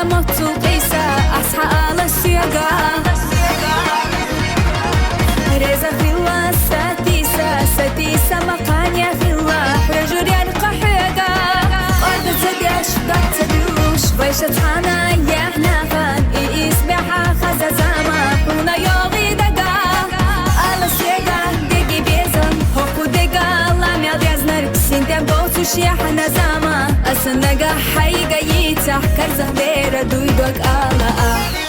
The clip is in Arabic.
موتو قيسا أصحى على السياقة ريزا في الله ساتيسا مقانيا في الله رجوليان قحيقا أرض تديش ضغط تدوش ويشة حانا يحنا خان إسبحا خزا زاما هنا يوغي دقا على السياقة دقي بيزن هوكو دقا لام ياليزنر سنتين بوتوش يحنا زاما أسنقا حيقا يتح كرزة بيرا دويدوك آلا